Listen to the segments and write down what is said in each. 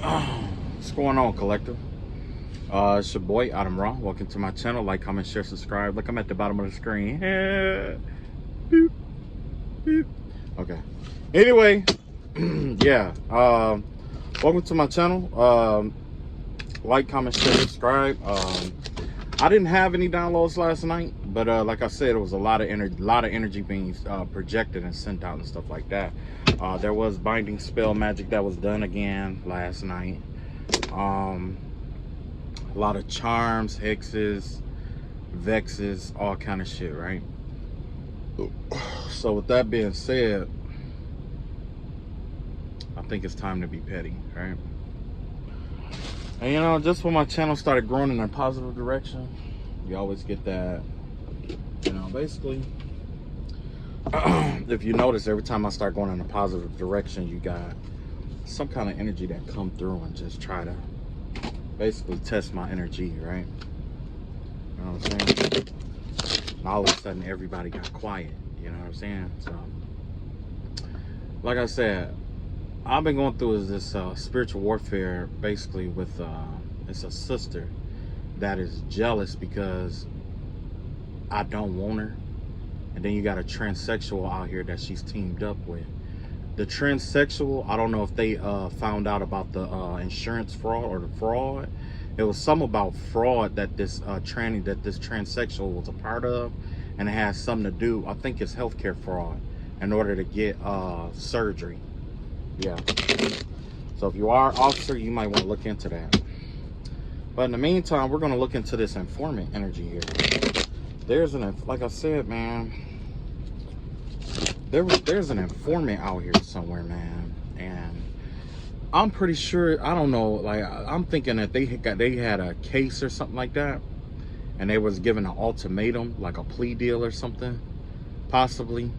What's going on, collective? It's your boy Adam Raw. Welcome to my channel. Like, comment, share, subscribe. Look, I'm at the bottom of the screen. Boop, boop. Okay. Anyway, yeah. Welcome to my channel. Like, comment, share, subscribe. I didn't have any downloads last night, but like I said, it was a lot of energy being projected and sent out and stuff like that. There was binding spell magic that was done again last night. A lot of charms, hexes, vexes, all kind of shit, right? So with that being said, I think it's time to be petty, right? And you know, just when my channel started growing in a positive direction, you always get that, you know, basically, if you notice, every time I start going in a positive direction, you got some kind of energy that come through and just try to basically test my energy, right? You know what I'm saying? And all of a sudden, everybody got quiet, you know what I'm saying? So, like I said, I've been going through this spiritual warfare, basically with it's a sister that is jealous because I don't want her, and then you got a transsexual out here that she's teamed up with. The transsexual, I don't know if they found out about the insurance fraud or the fraud. It was some about fraud that this transsexual was a part of, and it has something to do, I think it's healthcare fraud, in order to get surgery. Yeah. So if you are an officer, you might want to look into that. But in the meantime, we're going to look into this informant energy here. There's like I said, man, there's an informant out here somewhere, man, and I'm pretty sure, I don't know, like I'm thinking that they had a case or something like that, and they was given an ultimatum, like a plea deal or something, possibly.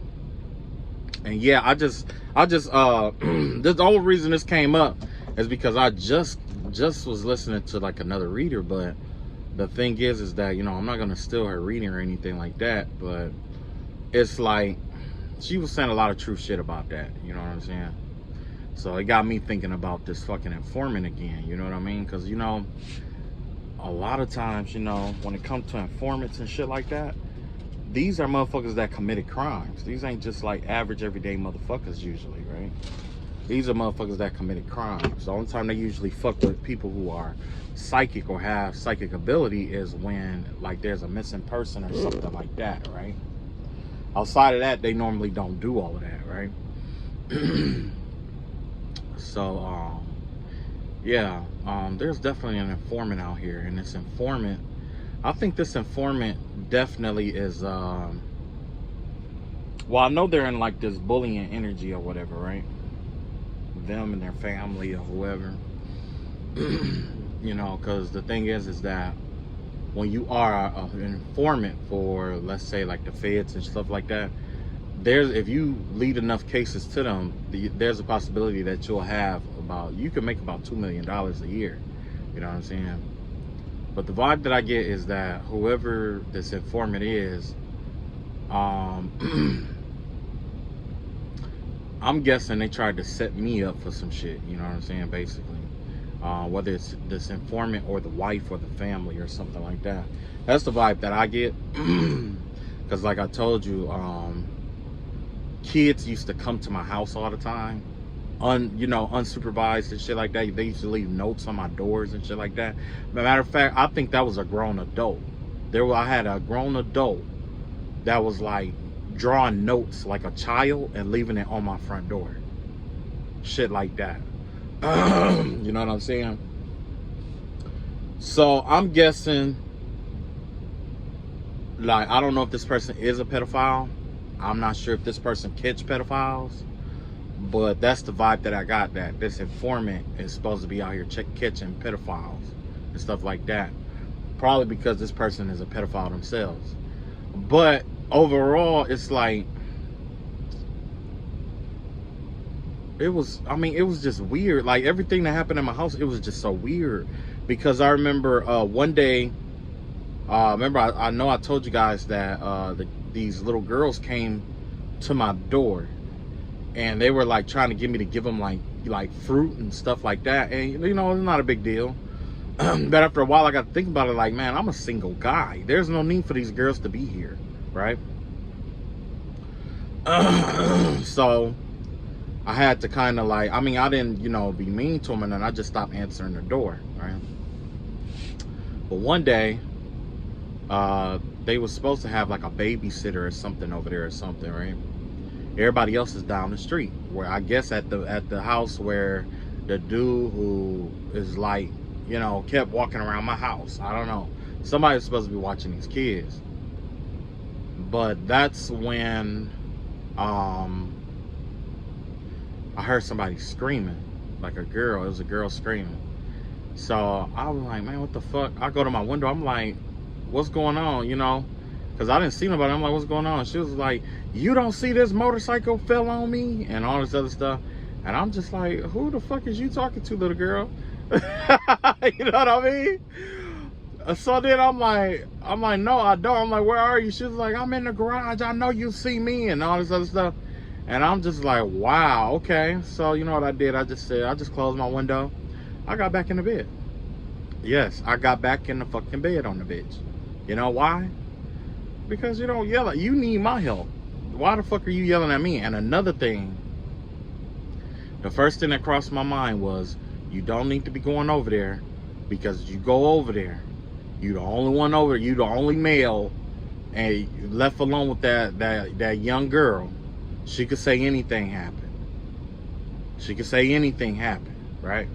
And yeah, I just the only reason this came up is because I just was listening to like another reader. But the thing is that, you know, I'm not gonna steal her reading or anything like that, but it's like she was saying a lot of true shit about that, you know what I'm saying? So it got me thinking about this fucking informant again, you know what I mean? Because, you know, a lot of times, you know, when it comes to informants and shit like that, these are motherfuckers that committed crimes. These ain't just like average everyday motherfuckers usually, right? These are motherfuckers that committed crimes. The only time they usually fuck with people who are psychic or have psychic ability is when like there's a missing person or something like that, right? Outside of that, they normally don't do all of that, right? So, yeah, there's definitely an informant out here, and this informant, I think this informant definitely is, well, I know they're in like this bullying energy or whatever, right? Them and their family or whoever, you know, because the thing is that when you are an informant for, let's say, like the feds and stuff like that, if you lead enough cases to them, there's a possibility that you can make about $2 million a year, you know what I'm saying? But the vibe that I get is that whoever this informant is, I'm guessing they tried to set me up for some shit, you know what I'm saying, basically. Whether it's this informant or the wife or the family or something like that. That's the vibe that I get. Because like I told you, kids used to come to my house all the time, you know, unsupervised and shit like that. They used to leave notes on my doors and shit like that. Matter of fact, I think that was a grown adult. I had a grown adult that was like drawing notes like a child and leaving it on my front door. Shit like that. You know what I'm saying? So I'm guessing, like, I don't know if this person is a pedophile. I'm not sure if this person catch pedophiles, but that's the vibe that I got, that this informant is supposed to be out here catching pedophiles and stuff like that. Probably because this person is a pedophile themselves. But overall, it's like, it was just weird. Like, everything that happened in my house, it was just so weird. Because I remember one day, I know I told you guys that these little girls came to my door, and they were like trying to get me to give them like like fruit and stuff like that, and you know, it's not a big deal. But after a while, I got to think about it. Like, man, I'm a single guy. There's no need for these girls to be here, right? So I had to kind of like, I mean, I didn't, you know, be mean to them, and then I just stopped answering the door, right? But one day, they was supposed to have like a babysitter or something over there or something, right? Everybody else is down the street, where I guess at the house where the dude who is like, you know, kept walking around my house. I don't know. Somebody was supposed to be watching these kids. But that's when I heard somebody screaming, like a girl. It was a girl screaming. So I was like, man, what the fuck? I go to my window. I'm like, what's going on, you know? Because I didn't see nobody. I'm like, what's going on? She was like, you don't see this motorcycle fell on me? And all this other stuff. And I'm just like, who the fuck is you talking to, little girl? You know what I mean? So then I'm like, no, I don't. I'm like, where are you? She was like, I'm in the garage. I know you see me, and all this other stuff. And I'm just like, wow, okay. So you know what I did? I just closed my window. I got back in the bed. Yes, I got back in the fucking bed on the bitch. You know why? Because you don't yell at, you need my help. Why the fuck are you yelling at me? And another thing, the first thing that crossed my mind was, you don't need to be going over there, because you go over there, you the only one over there, you the only male, and left alone with that young girl. She could say anything happen. She could say anything happen, right?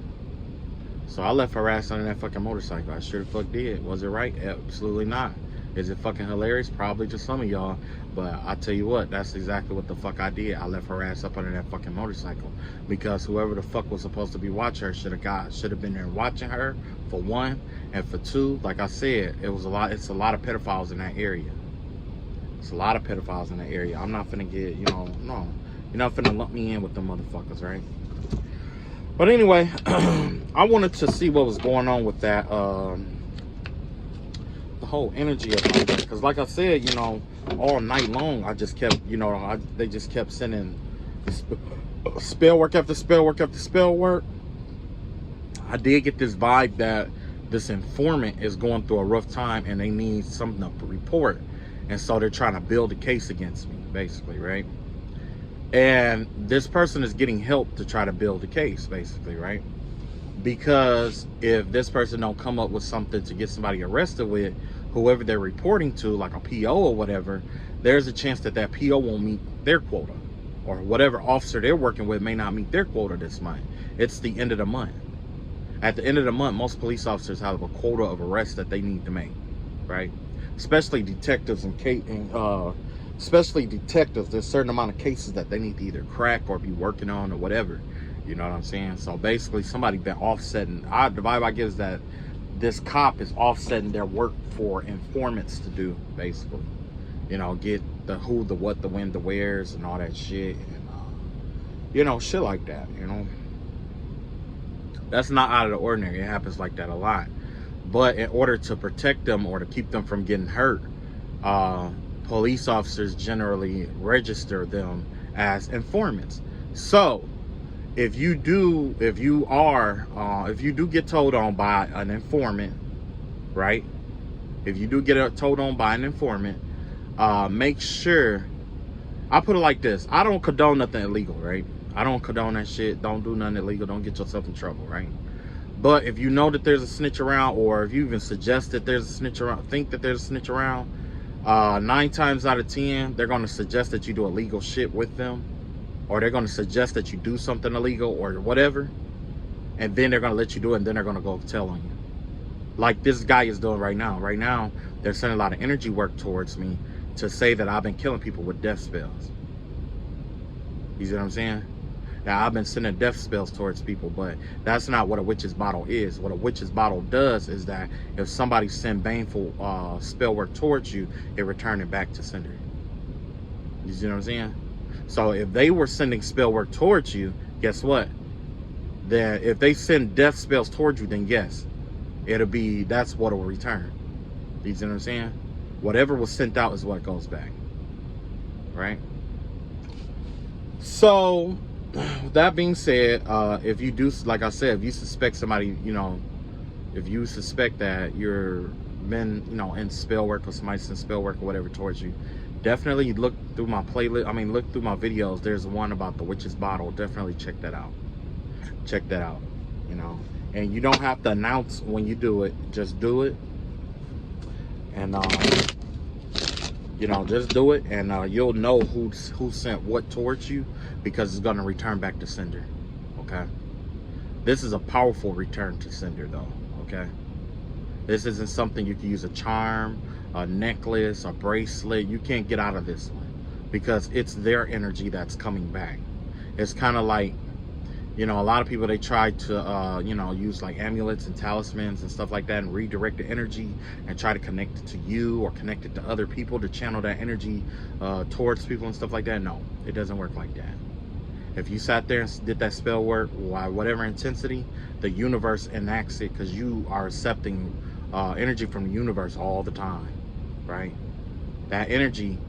So I left her ass on that fucking motorcycle. I sure the fuck did. Was it right? Absolutely not. Is it fucking hilarious? Probably to some of y'all. But I tell you what, that's exactly what the fuck I did. I left her ass up under that fucking motorcycle. Because whoever the fuck was supposed to be watching her should have been there watching her, for one. And for two, like I said, it's a lot of pedophiles in that area. It's a lot of pedophiles in that area. I'm not finna get, you know, no. You're not finna lump me in with them motherfuckers, right? But anyway, I wanted to see what was going on with that, the whole energy of it. Because like I said, you know, all night long, I just kept, you know, they just kept sending spell work after spell work after spell work. I did get this vibe that this informant is going through a rough time and they need something to report. And so they're trying to build a case against me, basically, right? And this person is getting help to try to build a case, basically, right? Because if this person don't come up with something to get somebody arrested with, whoever they're reporting to, like a PO or whatever, there's a chance that that PO won't meet their quota, or whatever officer they're working with may not meet their quota this month. It's the end of the month. At the end of the month, most police officers have a quota of arrests that they need to make, right? Especially detectives especially detectives, there's a certain amount of cases that they need to either crack or be working on or whatever. You know what I'm saying? So basically somebody been offsetting. The vibe I get is that this cop is offsetting their work for informants to do, basically. You know, get the who, the what, the when, the wheres, and all that shit. And, you know, shit like that, you know. That's not out of the ordinary. It happens like that a lot. But in order to protect them or to keep them from getting hurt, police officers generally register them as informants. So if you do get told on by an informant, right? If you do get told on by an informant, make sure, I put it like this, I don't condone nothing illegal, right? I don't condone that shit. Don't do nothing illegal. Don't get yourself in trouble, right? But if you know that there's a snitch around, or if you even suggest that there's a snitch around, think that there's a snitch around, 9 times out of 10, they're going to suggest that you do illegal shit with them, or they're going to suggest that you do something illegal or whatever, and then they're going to let you do it, and then they're going to go tell on you. Like this guy is doing right now. Right now, they're sending a lot of energy work towards me to say that I've been killing people with death spells. You see what I'm saying? Now, I've been sending death spells towards people, but that's not what a witch's bottle is. What a witch's bottle does is that if somebody send baneful spell work towards you, it return it back to sender. You see what I'm saying? So if they were sending spell work towards you, guess what? Then if they send death spells towards you, then yes, that's what will return. You see what I'm saying? Whatever was sent out is what goes back, right? So with that being said, if you do, like I said, if you suspect somebody, if you suspect that you're been, in spell work, or somebody's in spell work or whatever towards you, definitely look through my playlist. I mean, look through my videos. There's one about the witch's bottle. Definitely check that out. Check that out. And you don't have to announce when you do it. Just do it. And just do it, and you'll know who sent what towards you, because it's going to return back to sender. Okay, this is a powerful return to sender though. Okay, this isn't something you can use a charm, a necklace, a bracelet. You can't get out of this one, because it's their energy that's coming back. It's kind of like, a lot of people, they try to, use like amulets and talismans and stuff like that, and redirect the energy and try to connect it to you or connect it to other people to channel that energy towards people and stuff like that. No, it doesn't work like that. If you sat there and did that spell work, whatever intensity, the universe enacts it, because you are accepting energy from the universe all the time, right? That energy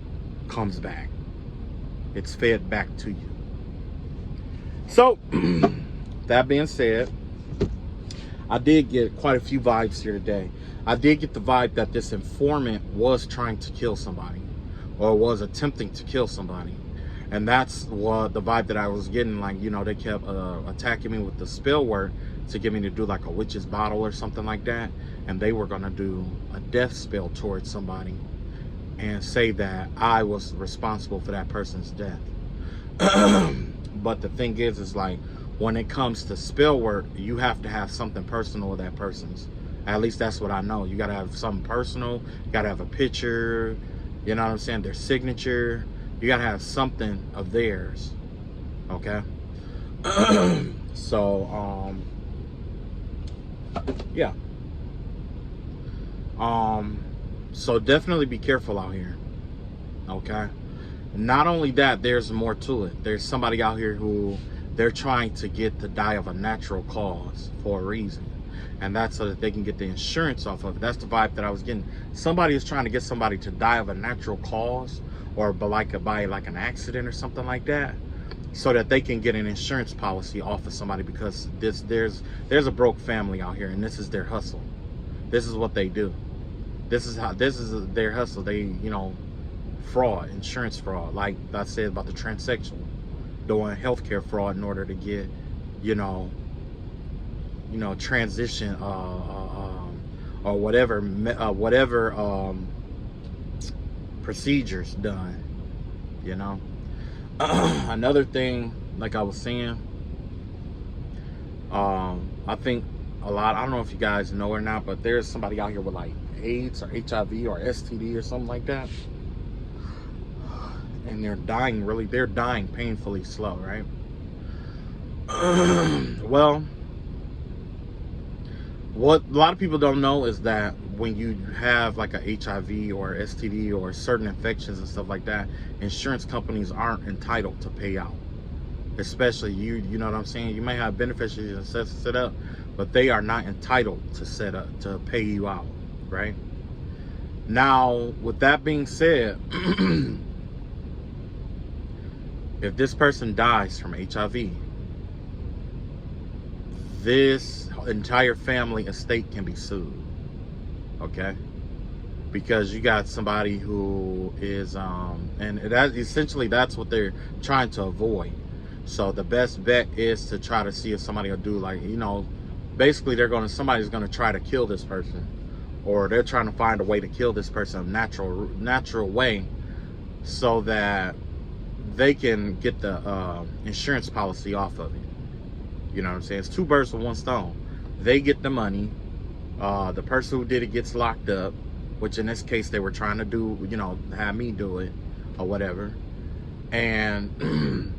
comes back. It's fed back to you. So, that being said, I did get quite a few vibes here today. I did get the vibe that this informant was trying to kill somebody, or was attempting to kill somebody. And that's what the vibe that I was getting. Like, they kept attacking me with the spell word to get me to do like a witch's bottle or something like that. And they were going to do a death spell towards somebody and say that I was responsible for that person's death. But the thing is like, when it comes to spell work, you have to have something personal with that person's. At least that's what I know. You got to have something personal. You got to have a picture. You know what I'm saying? Their signature. You got to have something of theirs. Okay? So, yeah. So definitely be careful out here. Okay? Not only that, there's more to it. There's somebody out here who they're trying to get to die of a natural cause for a reason. And that's so that they can get the insurance off of it. That's the vibe that I was getting. Somebody is trying to get somebody to die of a natural cause, or by like an accident or something like that, so that they can get an insurance policy off of somebody, because there's a broke family out here, and this is their hustle. This is what they do. This is their hustle. They, fraud, insurance fraud, like I said about the transsexual, doing healthcare fraud in order to get, transition or whatever procedures done. Another thing, like I was saying, I think a lot, I don't know if you guys know or not, but there's somebody out here with like AIDS or HIV or STD or something like that. And they're dying painfully slow, right? Well, what a lot of people don't know is that when you have like a HIV or STD or certain infections and stuff like that, insurance companies aren't entitled to pay out. Especially you know what I'm saying? You may have beneficiaries set up, but they are not entitled to pay you out, right? Now, with that being said, if this person dies from HIV, this entire family estate can be sued. Okay? Because you got somebody who is and that essentially that's what they're trying to avoid. So the best bet is to try to see if somebody will do, like, basically somebody's gonna try to kill this person, or they're trying to find a way to kill this person a natural way, so that they can get the insurance policy off of it. You know what I'm saying? It's two birds with one stone. They get the money. The person who did it gets locked up, which in this case they were trying to do, have me do it or whatever. And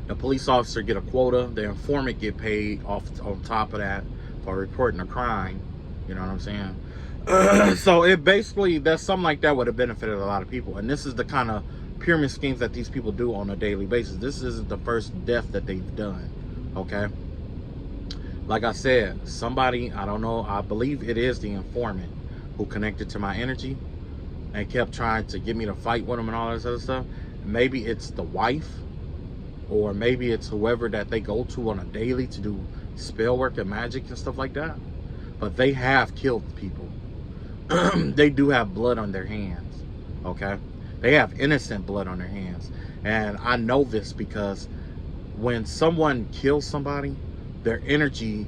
the police officer get a quota. The informant get paid on top of that for reporting a crime. You know what I'm saying? So it basically, that's something like that would have benefited a lot of people. And this is the kind of pyramid schemes that these people do on a daily basis. This isn't the first death that they've done. Okay? Like I said, somebody, I don't know, I believe it is the informant who connected to my energy and kept trying to get me to fight with him and all this other stuff. Maybe it's the wife, or maybe it's whoever that they go to on a daily to do spell work and magic and stuff like that. But they have killed people. They do have blood on their hands, okay? They have innocent blood on their hands. And I know this because when someone kills somebody, their energetic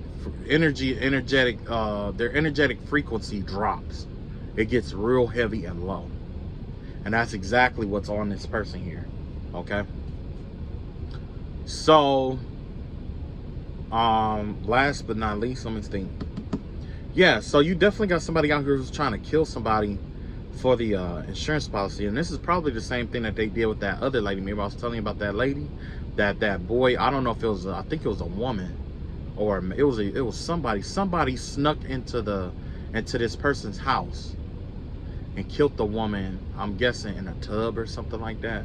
frequency drops. It gets real heavy and low. And that's exactly what's on this person here, okay? So, last but not least, let me think. Yeah, so you definitely got somebody out here who's trying to kill somebody for the insurance policy. And this is probably the same thing that they did with that other lady. Maybe I was telling you about that lady, that boy. I don't know if it was I think it was a woman, or it was somebody snuck into this person's house and killed the woman, I'm guessing in a tub or something like that,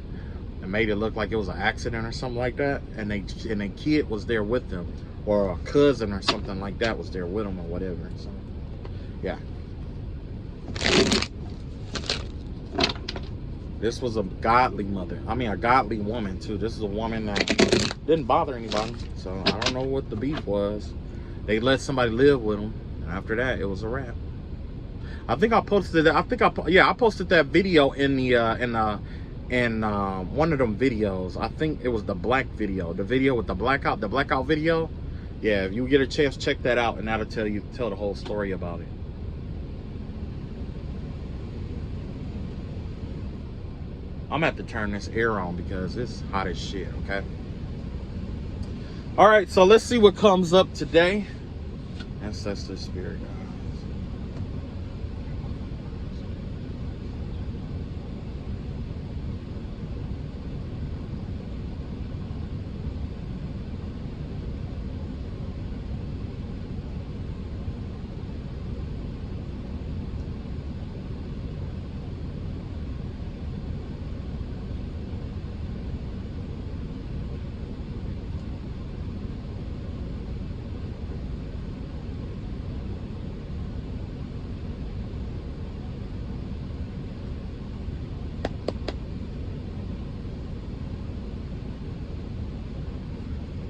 and made it look like it was an accident or something like that. And the kid was there with them, or a cousin or something like that was there with them, or whatever. So yeah, this was a godly mother. I mean, a godly woman too. This is a woman that didn't bother anybody. So I don't know what the beef was. They let somebody live with them, and after that, it was a wrap. I think I posted that. I posted that video in one of them videos. I think it was the black video, the video with the blackout video. Yeah, if you get a chance, check that out, and that'll tell the whole story about it. I'm gonna have to turn this air on because it's hot as shit, okay? All right, so let's see what comes up today. Ancestor spirit guides.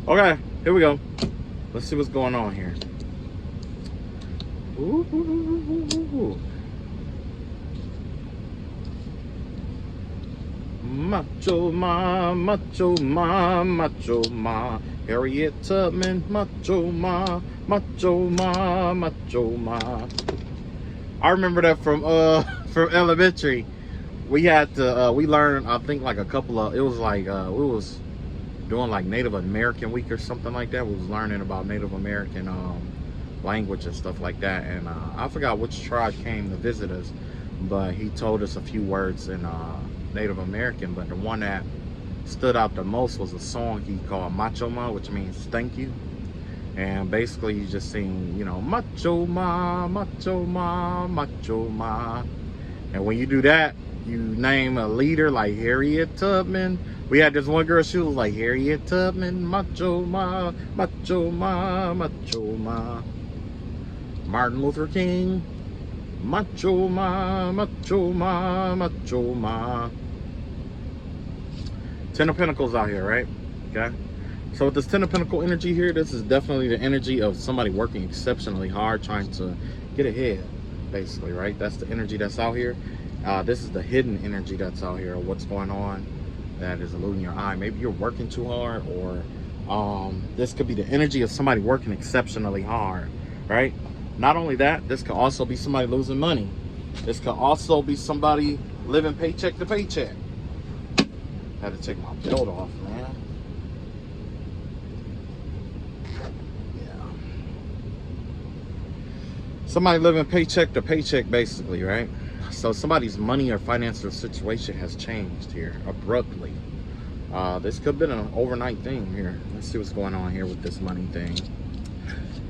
Okay, here we go. Let's see what's going on here. Ooh, ooh, ooh, ooh, ooh. Macho Ma, Macho Ma, Macho Ma, Harriet Tubman, Macho Ma, Macho Ma, Macho Ma. I remember that from elementary. We had to we learned, I think, like a couple of, it was like we was doing like Native American week or something like that. We was learning about Native American language and stuff like that, and I forgot which tribe came to visit us, but he told us a few words in Native American, but the one that stood out the most was a song he called Macho Ma, which means thank you. And basically you just sing, you know, Macho Ma, Macho Ma, Macho Ma. And when you do that, you name a leader like Harriet Tubman. We had this one girl, she was like, Harriet Tubman, Macho Ma, Macho Ma, Macho Ma. Martin Luther King, Macho Ma, Macho Ma, Macho Ma. 10 of Pentacles out here, right? Okay. So with this 10 of Pentacle energy here, this is definitely the energy of somebody working exceptionally hard, trying to get ahead, basically, right? That's the energy that's out here. This is the hidden energy that's out here, what's going on that is eluding your eye. Maybe you're working too hard, or this could be the energy of somebody working exceptionally hard, right? Not only that, this could also be somebody losing money. This could also be somebody living paycheck to paycheck. Had to take my belt off, man. Yeah. Somebody living paycheck to paycheck, basically, right? So somebody's money or financial situation has changed here abruptly. This could have been an overnight thing here. Let's see what's going on here with this money thing.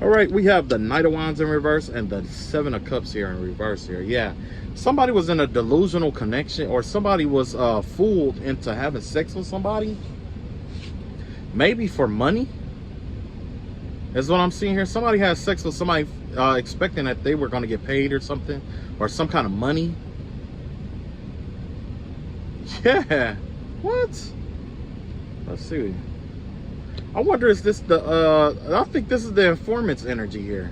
All right, we have the Knight of Wands in reverse and the 7 of Cups here in reverse here. Yeah, somebody was in a delusional connection, or somebody was fooled into having sex with somebody. Maybe for money is what I'm seeing here. Somebody had sex with somebody expecting that they were going to get paid or something, or some kind of money. Yeah, what? Let's see. I wonder, is this the, I think this is the informant's energy here.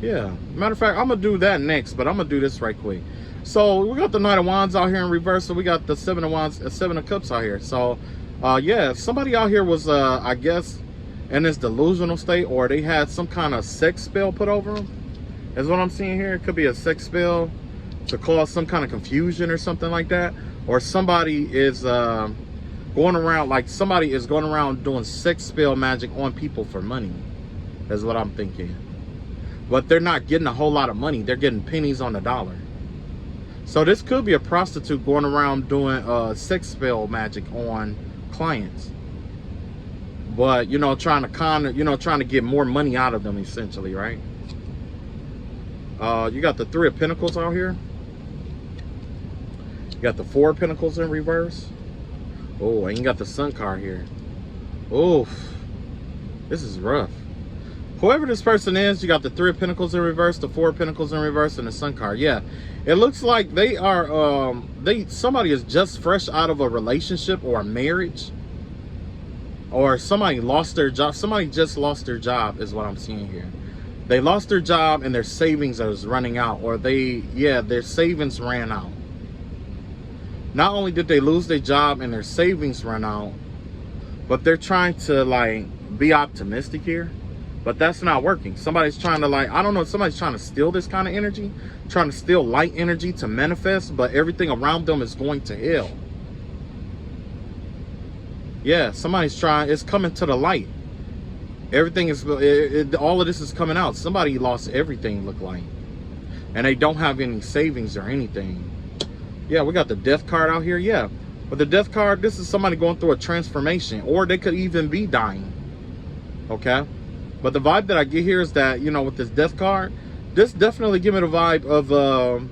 Yeah, matter of fact, I'm gonna do that next, but I'm gonna do this right quick. So we got the Knight of Wands out here in reverse, so we got the Seven of Wands, Seven of Cups out here. So, yeah, somebody out here was, I guess, in this delusional state, or they had some kind of sex spell put over them. Is what I'm seeing here. It could be a sex spell to cause some kind of confusion or something like that, or somebody is going around, like somebody is going around doing sex spell magic on people for money. Is what I'm thinking. But they're not getting a whole lot of money. They're getting pennies on the dollar. So this could be a prostitute going around doing sex spell magic on clients. But, you know, trying to get more money out of them, essentially, right? You got the Three of Pentacles out here. You got the Four of Pentacles in reverse. Oh, and you got the Sun card here. Oh, this is rough. Whoever this person is, you got the Three of Pentacles in reverse, the Four of Pentacles in reverse, and the Sun card. Yeah, it looks like they are, somebody is just fresh out of a relationship or a marriage. Or somebody lost their job. Somebody just lost their job is what I'm seeing here. They lost their job and their savings is running out. Or their savings ran out. Not only did they lose their job and their savings run out, but they're trying to, like, be optimistic here. But that's not working. Somebody's trying to, like, I don't know, somebody's trying to steal this kind of energy. Trying to steal light energy to manifest, but everything around them is going to hell. Yeah, somebody's trying, it's coming to the light. Everything is, all of this is coming out. Somebody lost everything, look like. And they don't have any savings or anything. Yeah, we got the Death card out here, yeah. But the Death card, this is somebody going through a transformation. Or they could even be dying. Okay? But the vibe that I get here is that, you know, with this Death card, this definitely give me the vibe of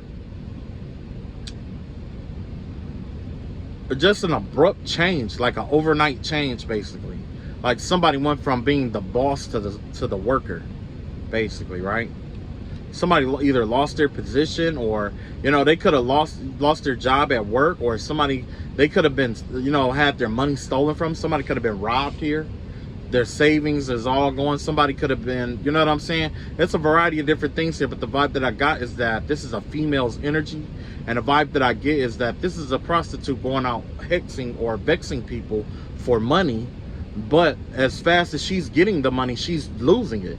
just an abrupt change, like an overnight change, basically. Like somebody went from being the boss to the worker, basically, right? Somebody either lost their position, or, you know, they could have lost their job at work, or somebody, they could have been, you know, had their money stolen from. Somebody could have been robbed here. Their savings is all going. Somebody could have been, you know what I'm saying? It's a variety of different things here, but the vibe that I got is that this is a female's energy, and the vibe that I get is that this is a prostitute going out hexing or vexing people for money, but as fast as she's getting the money, she's losing it.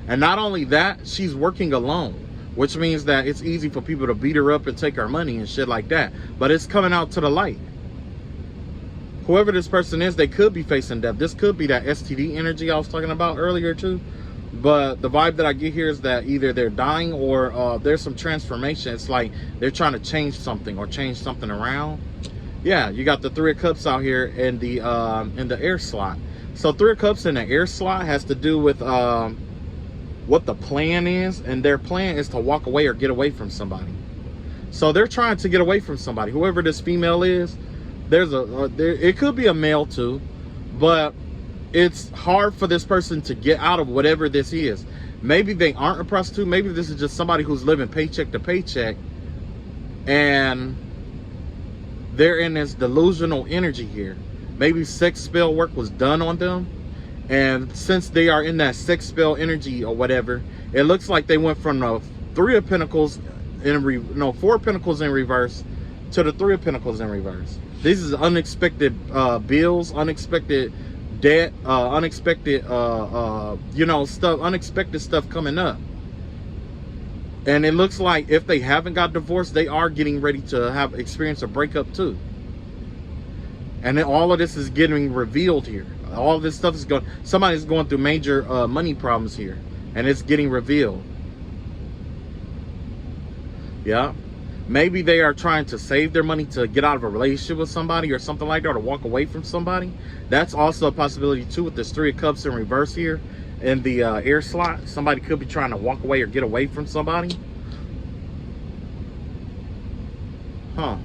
And not only that, she's working alone, which means that it's easy for people to beat her up and take her money and shit like that, but it's coming out to the light. Whoever this person is, they could be facing death. This could be that STD energy I was talking about earlier too. But the vibe that I get here is that either they're dying or there's some transformation. It's like they're trying to change something or change something around. Yeah, you got the Three of Cups out here in the air slot. So Three of Cups in the air slot has to do with what the plan is. And their plan is to walk away or get away from somebody. So they're trying to get away from somebody. Whoever this female is, it could be a male too, but it's hard for this person to get out of whatever this is. Maybe they aren't a prostitute. Maybe this is just somebody who's living paycheck to paycheck, and they're in this delusional energy here. Maybe sex spell work was done on them, and since they are in that sex spell energy or whatever, it looks like they went from the Three of Pentacles Four of Pentacles in reverse to the Three of Pentacles in reverse. This is unexpected bills, unexpected debt, unexpected, unexpected stuff coming up. And it looks like if they haven't got divorced, they are getting ready to experience a breakup too. And then all of this is getting revealed here. All of this stuff is somebody's going through major money problems here, and it's getting revealed. Yeah. Maybe they are trying to save their money to get out of a relationship with somebody or something like that, or to walk away from somebody. That's also a possibility too with this Three of Cups in reverse here in the air slot. Somebody could be trying to walk away or get away from somebody. Huh.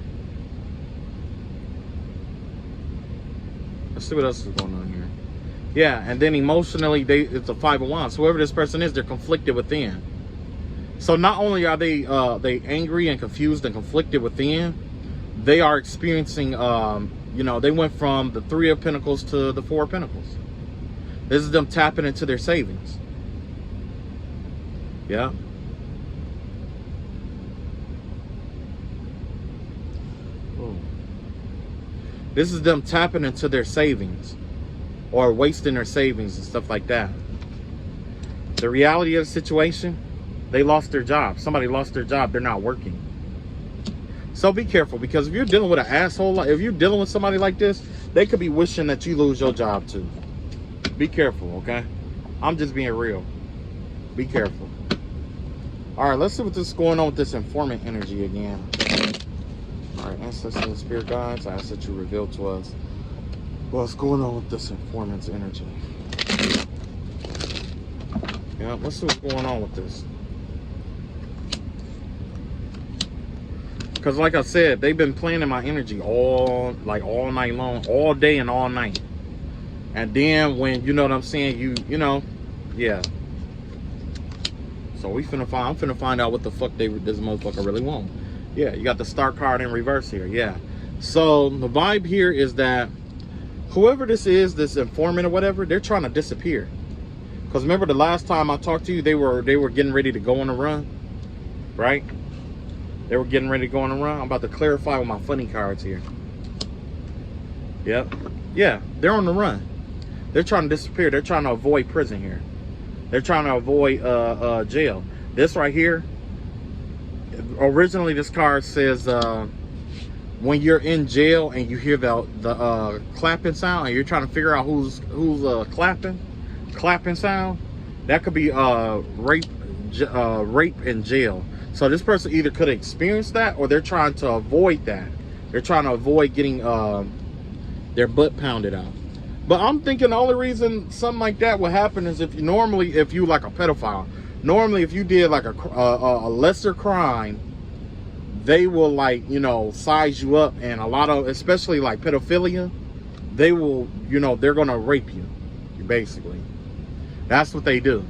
Let's see what else is going on here. Yeah, and then emotionally, it's a Five of Wands. Whoever this person is, they're conflicted within. So not only are they angry and confused and conflicted within, they are experiencing you know, they went from the 3 of Pentacles to the 4 of Pentacles. This is them tapping into their savings. Yeah. Ooh. This is them tapping into their savings or wasting their savings and stuff like that. The reality of the situation, they lost their job. Somebody lost their job. They're not working. So be careful, because if you're dealing with an asshole, if you're dealing with somebody like this, they could be wishing that you lose your job too. Be careful, okay? I'm just being real. Be careful. All right, let's see what this is going on with this informant energy again. All right, ancestors and spirit guides, I ask that you reveal to us what's going on with this informant's energy. Yeah, let's see what's going on with this. Because like I said, they've been playing in my energy all night long, all day and all night. And then when, you know what I'm saying, you know, yeah. So I'm finna find out what the fuck this motherfucker really want. Yeah, you got the Star card in reverse here, yeah. So the vibe here is that whoever this is, this informant or whatever, they're trying to disappear. Because remember the last time I talked to you, they were getting ready to go on a run, right? They were getting ready to go on a run. I'm about to clarify with my funny cards here. Yep. Yeah, they're on the run. They're trying to disappear. They're trying to avoid prison here. They're trying to avoid jail. This right here, originally this card says when you're in jail and you hear the clapping sound and you're trying to figure out who's clapping sound, that could be rape in jail. So this person either could have experienced that, or they're trying to avoid that. They're trying to avoid getting their butt pounded out. But I'm thinking the only reason something like that would happen is if you like a pedophile, normally if you did like a lesser crime, they will, like, you know, size you up. And a lot of, especially like pedophilia, they will, you know, they're gonna rape you, basically. That's what they do.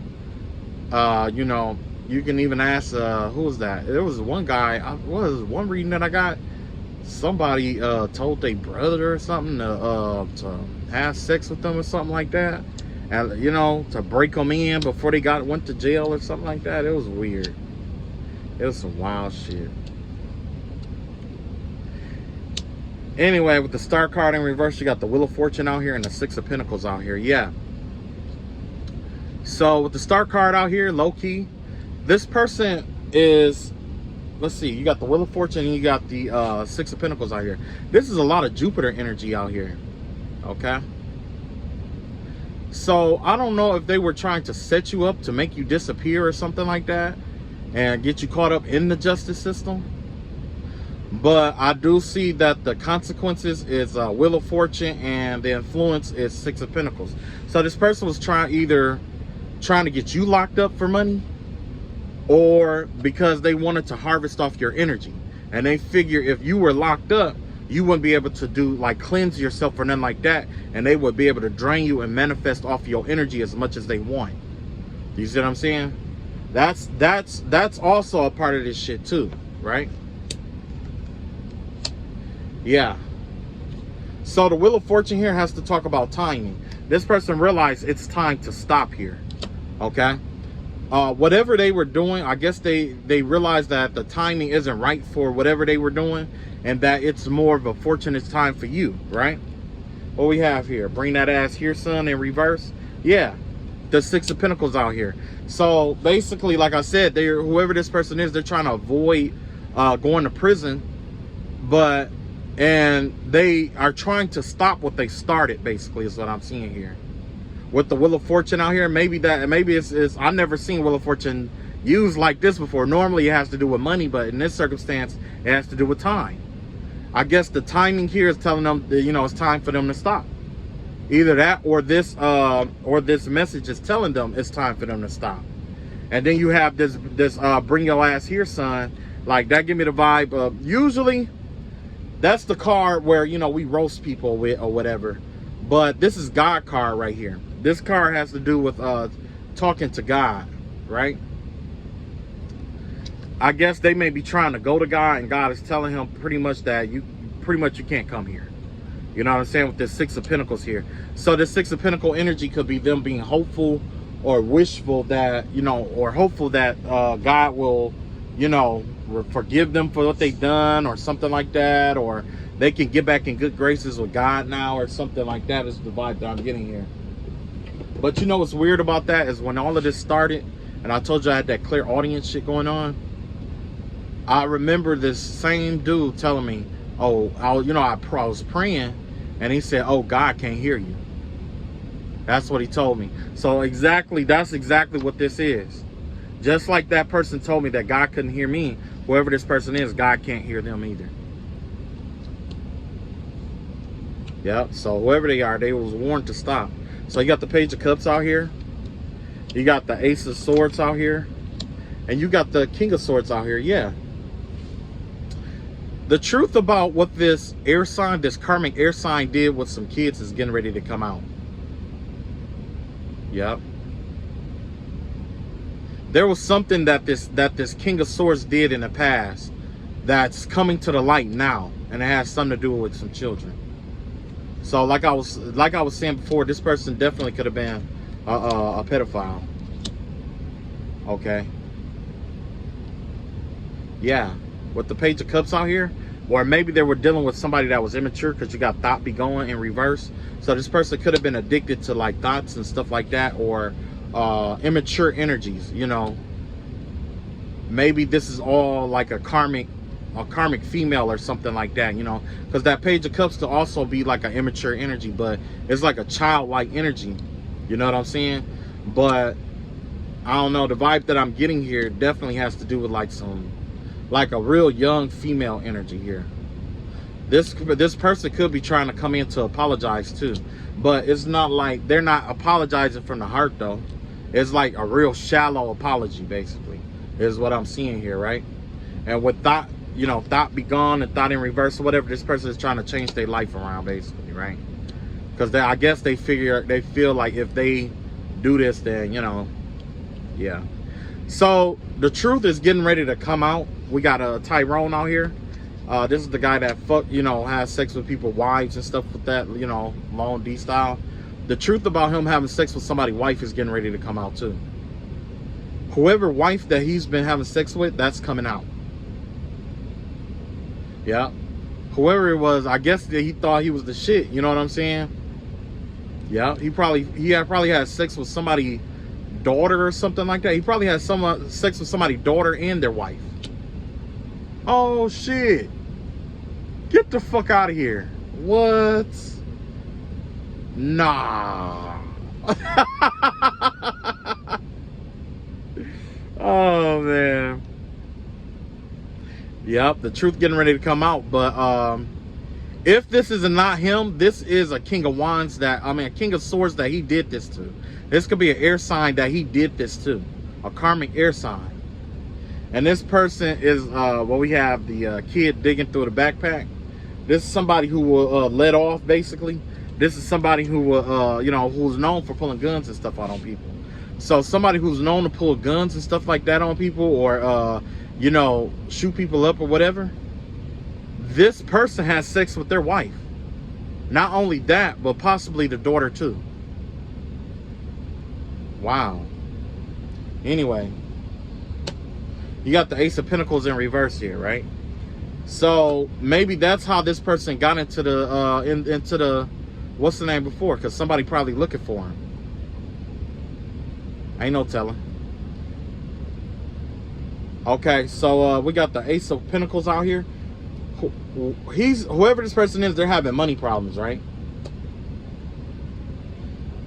You know, you can even ask, who was that? There was one guy, one reading that I got, somebody told their brother or something to have sex with them or something like that, and, you know, to break them in before they went to jail or something like that. It was weird. It was some wild shit. Anyway, with the Star card in reverse, you got the Wheel of Fortune out here and the 6 of Pentacles out here. Yeah. So with the Star card out here, low key, this person is, let's see, you got the Wheel of Fortune and you got the 6 of Pentacles out here. This is a lot of Jupiter energy out here. Okay. So I don't know if they were trying to set you up to make you disappear or something like that and get you caught up in the justice system. But I do see that the consequences is Wheel of Fortune and the influence is 6 of Pentacles. So this person was either trying to get you locked up for money, or because they wanted to harvest off your energy. And they figure if you were locked up, you wouldn't be able to cleanse yourself or nothing like that. And they would be able to drain you and manifest off your energy as much as they want. You see what I'm saying? That's also a part of this shit too, right? Yeah. So the Wheel of Fortune here has to talk about timing. This person realized it's time to stop here. Okay. Whatever they were doing, I guess they realized that the timing isn't right for whatever they were doing, and that it's more of a fortunate time for you, right? What we have here, bring that ass here, son, in reverse. Yeah, the 6 of Pentacles out here. So basically, like I said, whoever this person is, they're trying to avoid going to prison, and they are trying to stop what they started, basically, is what I'm seeing here. With the Wheel of Fortune out here, maybe it's I've never seen Wheel of Fortune used like this before. Normally it has to do with money, but in this circumstance, it has to do with time. I guess the timing here is telling them that, you know, it's time for them to stop. Either that, or this message is telling them it's time for them to stop. And then you have this bring your ass here, son. Like, that give me the vibe of, usually that's the card where, you know, we roast people with or whatever. But this is God card right here. This card has to do with talking to God, right? I guess they may be trying to go to God, and God is telling him pretty much that you can't come here. You know what I'm saying? With this Six of Pentacles here. So this Six of Pentacle energy could be them being hopeful or wishful that, you know, or hopeful that God will, you know, forgive them for what they've done or something like that. Or they can get back in good graces with God now or something like that is the vibe that I'm getting here. But you know what's weird about that is when all of this started, and I told you I had that clear audience shit going on, I remember this same dude telling me, oh, I was praying, and he said, oh, God can't hear you. That's what he told me. So that's exactly what this is. Just like that person told me that God couldn't hear me, whoever this person is, God can't hear them either. Yep, so whoever they are, they was warned to stop. So you got the Page of Cups out here. You got the Ace of Swords out here. And you got the King of Swords out here. Yeah. The truth about what this air sign, this karmic air sign did with some kids is getting ready to come out. Yep. There was something that this King of Swords did in the past that's coming to the light now. And it has something to do with some children. So like I was saying before, this person definitely could have been a pedophile. Okay. Yeah. With the Page of Cups out here, or maybe they were dealing with somebody that was immature, because you got thought be going in reverse. So this person could have been addicted to like thoughts and stuff like that, or immature energies, you know. Maybe this is all like a karmic female or something like that, you know, because that Page of Cups could also be like an immature energy, but it's like a childlike energy, you know what I'm saying? But I don't know, the vibe that I'm getting here definitely has to do with like a real young female energy here. This person could be trying to come in to apologize too, but it's not like they're not apologizing from the heart though. It's like a real shallow apology, basically, is what I'm seeing here, right? And with thought, you know, thought be gone and thought in reverse or whatever, this person is trying to change their life around, basically, right? Because I guess they feel like if they do this, then, you know, yeah. So the truth is getting ready to come out. We got a Tyrone out here. This is the guy that has sex with people's wives and stuff with that, you know, long D style. The truth about him having sex with somebody's wife is getting ready to come out too. Whoever wife that he's been having sex with, that's coming out. Yeah. Whoever it was, I guess that he thought he was the shit, you know what I'm saying? Yeah, he probably had sex with somebody's daughter or something like that. He probably had sex with somebody's daughter and their wife. Oh shit. Get the fuck out of here. What? Nah. Oh man. Yep, the truth getting ready to come out. But if this is not him, this is a King of Wands a King of Swords that he did this to. This could be an air sign that he did this to. A karmic air sign. And this person is, we have the kid digging through the backpack. This is somebody who will let off, basically. This is somebody who will, who's known for pulling guns and stuff out on people. So somebody who's known to pull guns and stuff like that on people, or, shoot people up or whatever. This person has sex with their wife. Not only that, but possibly the daughter too. Wow. Anyway, you got the Ace of Pentacles in reverse here, right? So maybe that's how this person got into the what's the name before, because somebody probably looking for him. Ain't no telling. Okay, so we got the Ace of Pentacles out here. Whoever this person is, they're having money problems, right?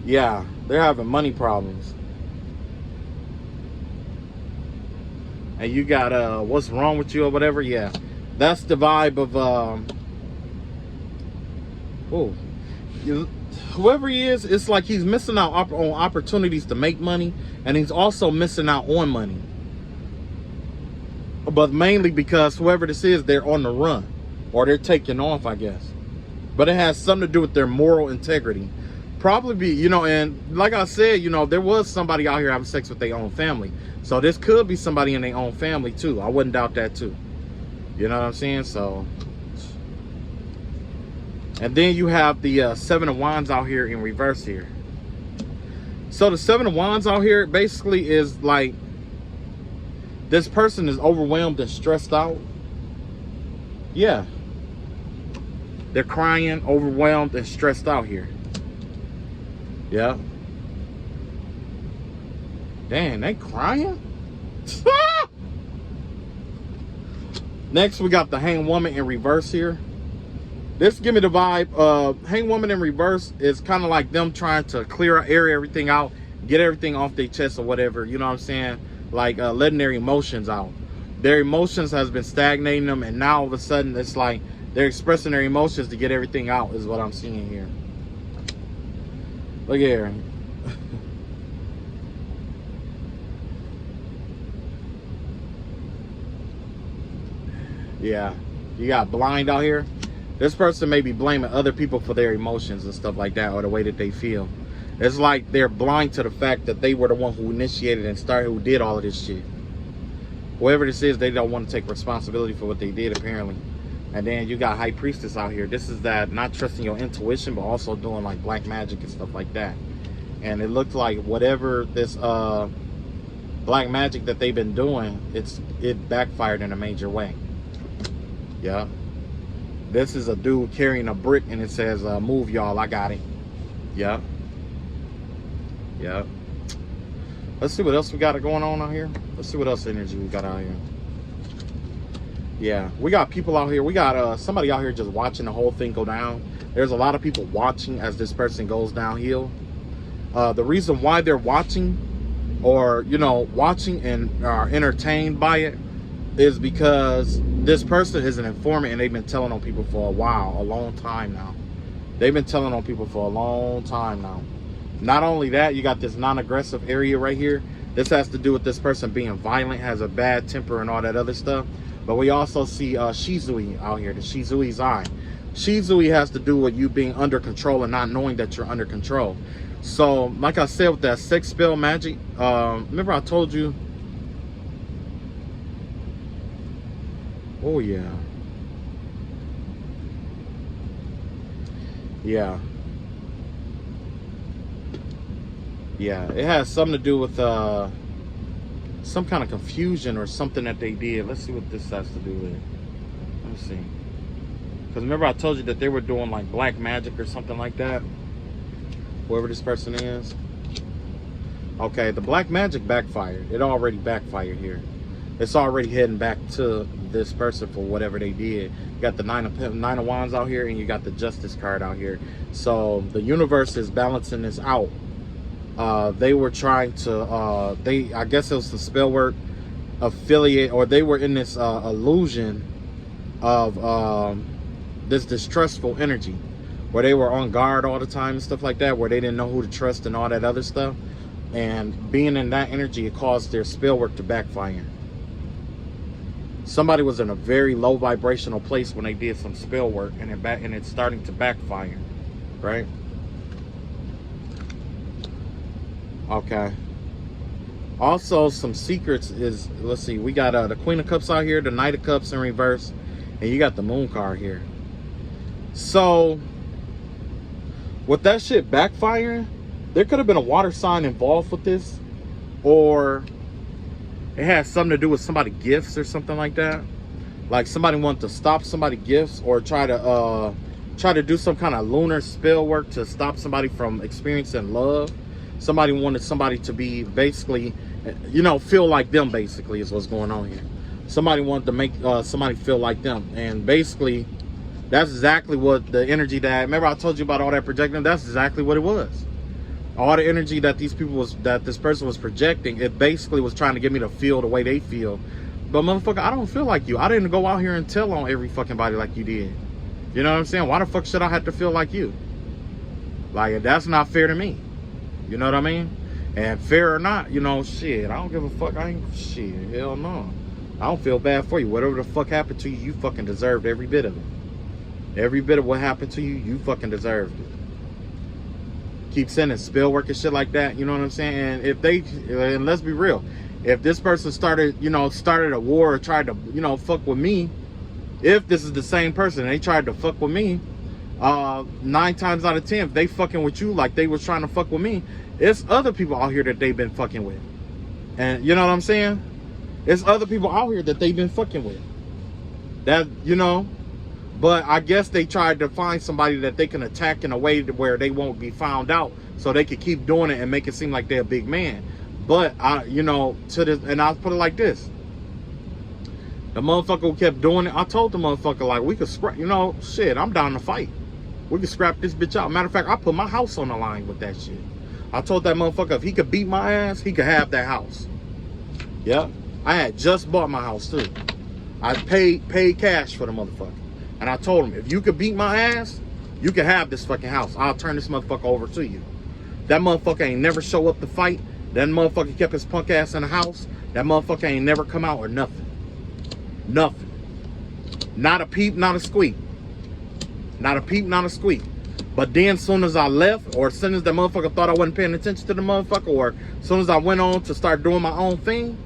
Yeah, they're having money problems. And you got what's wrong with you or whatever. Yeah, that's the vibe of whoever he is. It's like he's missing out on opportunities to make money, and he's also missing out on money. But mainly because whoever this is, they're on the run, or they're taking off, I guess. But it has something to do with their moral integrity. Probably, and like I said, there was somebody out here having sex with their own family. So this could be somebody in their own family too. I wouldn't doubt that too. You know what I'm saying? So And then you have the Seven of Wands out here in reverse here. So the Seven of Wands out here basically is like this person is overwhelmed and stressed out. Yeah. They're crying, overwhelmed, and stressed out here. Yeah. Damn, they crying? Next, we got the Hanged Woman in reverse here. This give me the vibe. Hanged Woman in reverse is kind of like them trying to air everything out, get everything off their chest or whatever. You know what I'm saying? Like letting their emotions out. Their emotions has been stagnating them, and now all of a sudden it's like they're expressing their emotions to get everything out, is what I'm seeing here. Look here. Yeah, you got blind out here. This person may be blaming other people for their emotions and stuff like that, or the way that they feel. It's like they're blind to the fact that they were the one who initiated and started, who did all of this shit. Whoever this is, they don't want to take responsibility for what they did, apparently. And then you got High Priestess out here. This is that not trusting your intuition, but also doing like black magic and stuff like that. And it looks like whatever this black magic that they've been doing, it backfired in a major way. Yeah. This is a dude carrying a brick and it says, move y'all, I got it. Yeah. Yeah. Let's see what else we got going on out here. Let's see what else energy we got out here. Yeah, we got people out here. We got somebody out here just watching the whole thing go down. There's a lot of people watching as this person goes downhill. The reason why they're watching, or, you know, watching and are entertained by it, is because this person is an informant and they've been telling on people for a while, a long time now. They've been telling on people for a long time now. Not only that, you got this non-aggressive area right here. This has to do with this person being violent, has a bad temper and all that other stuff. But we also see Shizui out here, the Shizui's eye. Shizui has to do with you being under control and not knowing that you're under control. So, like I said, with that sex spell magic, remember I told you, oh yeah. Yeah. Yeah, it has something to do with some kind of confusion or something that they did. Let's see what this has to do with. Let me see. Because remember I told you that they were doing like black magic or something like that. Whoever this person is. Okay, the black magic backfired. It already backfired here. It's already heading back to this person for whatever they did. You got the Nine of Wands out here, and you got the Justice card out here. So the universe is balancing this out. They were trying to, I guess it was the spell work affiliate, or they were in this illusion of this distrustful energy, where they were on guard all the time and stuff like that, where they didn't know who to trust and all that other stuff. And being in that energy, it caused their spell work to backfire. Somebody was in a very low vibrational place when they did some spell work, and it's starting to backfire, right? Okay. Also, some secrets is, let's see, we got the Queen of Cups out here, the Knight of Cups in reverse, and you got the Moon card here. So, with that shit backfiring, there could have been a water sign involved with this, or it has something to do with somebody's gifts or something like that. Like somebody wanted to stop somebody's gifts, or try to do some kind of lunar spell work to stop somebody from experiencing love. Somebody wanted somebody to be basically, you know, feel like them, basically, is what's going on here. Somebody wanted to make somebody feel like them. And basically, that's exactly what the energy that, remember I told you about all that projecting? That's exactly what it was. All the energy that this person was projecting, it basically was trying to get me to feel the way they feel. But motherfucker, I don't feel like you. I didn't go out here and tell on every fucking body like you did. You know what I'm saying? Why the fuck should I have to feel like you? Like, that's not fair to me. You know what I mean? And fair or not, you know, shit, I don't give a fuck. I ain't, shit, hell no. I don't feel bad for you. Whatever the fuck happened to you, you fucking deserved every bit of it. Every bit of what happened to you, you fucking deserved it. Keep sending spell work and shit like that, you know what I'm saying? And if they, and let's be real, if this person started a war or tried to, you know, fuck with me, if this is the same person and they tried to fuck with me, 9 times out of 10, if they fucking with you like they was trying to fuck with me, it's other people out here that they've been fucking with. And you know what I'm saying? It's other people out here that they've been fucking with. That, you know, but I guess they tried to find somebody that they can attack in a way to where they won't be found out, so they could keep doing it and make it seem like they're a big man. But you know, to this, and I'll put it like this: the motherfucker who kept doing it, I told the motherfucker, like, we could scrap, you know, shit, I'm down to fight. We could scrap this bitch out. Matter of fact, I put my house on the line with that shit. I told that motherfucker if he could beat my ass, he could have that house. Yeah, I had just bought my house too. I paid cash for the motherfucker. And I told him, if you could beat my ass, you can have this fucking house. I'll turn this motherfucker over to you. That motherfucker ain't never show up to fight. That motherfucker kept his punk ass in the house. That motherfucker ain't never come out or nothing. Nothing. Not a peep, not a squeak. Not a peep, not a squeak. But then as soon as I left, or as soon as the motherfucker thought I wasn't paying attention to the motherfucker, or as soon as I went on to start doing my own thing,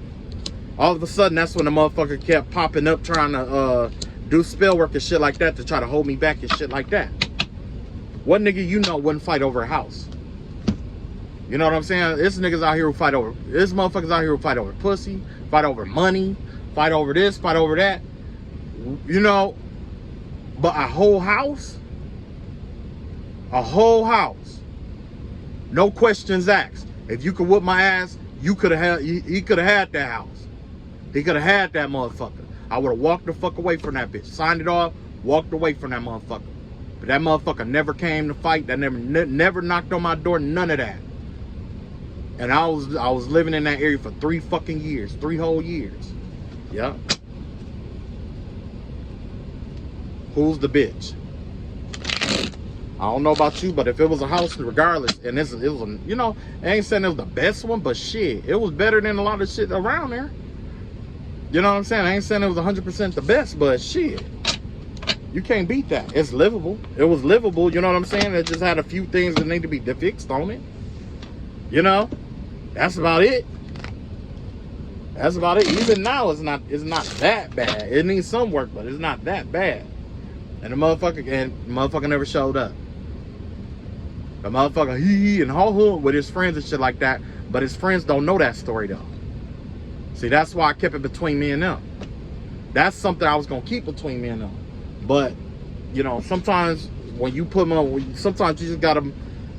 all of a sudden that's when the motherfucker kept popping up trying to do spell work and shit like that to try to hold me back and shit like that. What nigga you know wouldn't fight over a house? You know what I'm saying? This niggas out here who fight over, this motherfuckers out here who fight over pussy, fight over money, fight over this, fight over that. You know, but a whole house, no questions asked. If you could whoop my ass, you could have had, he could have had that house. He could have had that motherfucker. I would have walked the fuck away from that bitch. Signed it off, walked away from that motherfucker. But that motherfucker never came to fight. That never knocked on my door, none of that. And I was living in that area for 3 fucking years. 3 whole years. Yeah. Who's the bitch? I don't know about you, but if it was a house, regardless, and it was a, you know, I ain't saying it was the best one, but shit, it was better than a lot of shit around there. You know what I'm saying? I ain't saying it was 100% the best, but shit, you can't beat that. It's livable. It was livable, you know what I'm saying? It just had a few things that need to be fixed on it. You know? That's about it. That's about it. Even now, it's not that bad. It needs some work, but it's not that bad. And the motherfucker never showed up. The motherfucker he and haw with his friends and shit like that, but his friends don't know that story though. See, that's why I kept it between me and them. That's something I was gonna keep between me and them. But you know, sometimes when you put them on, sometimes you just gotta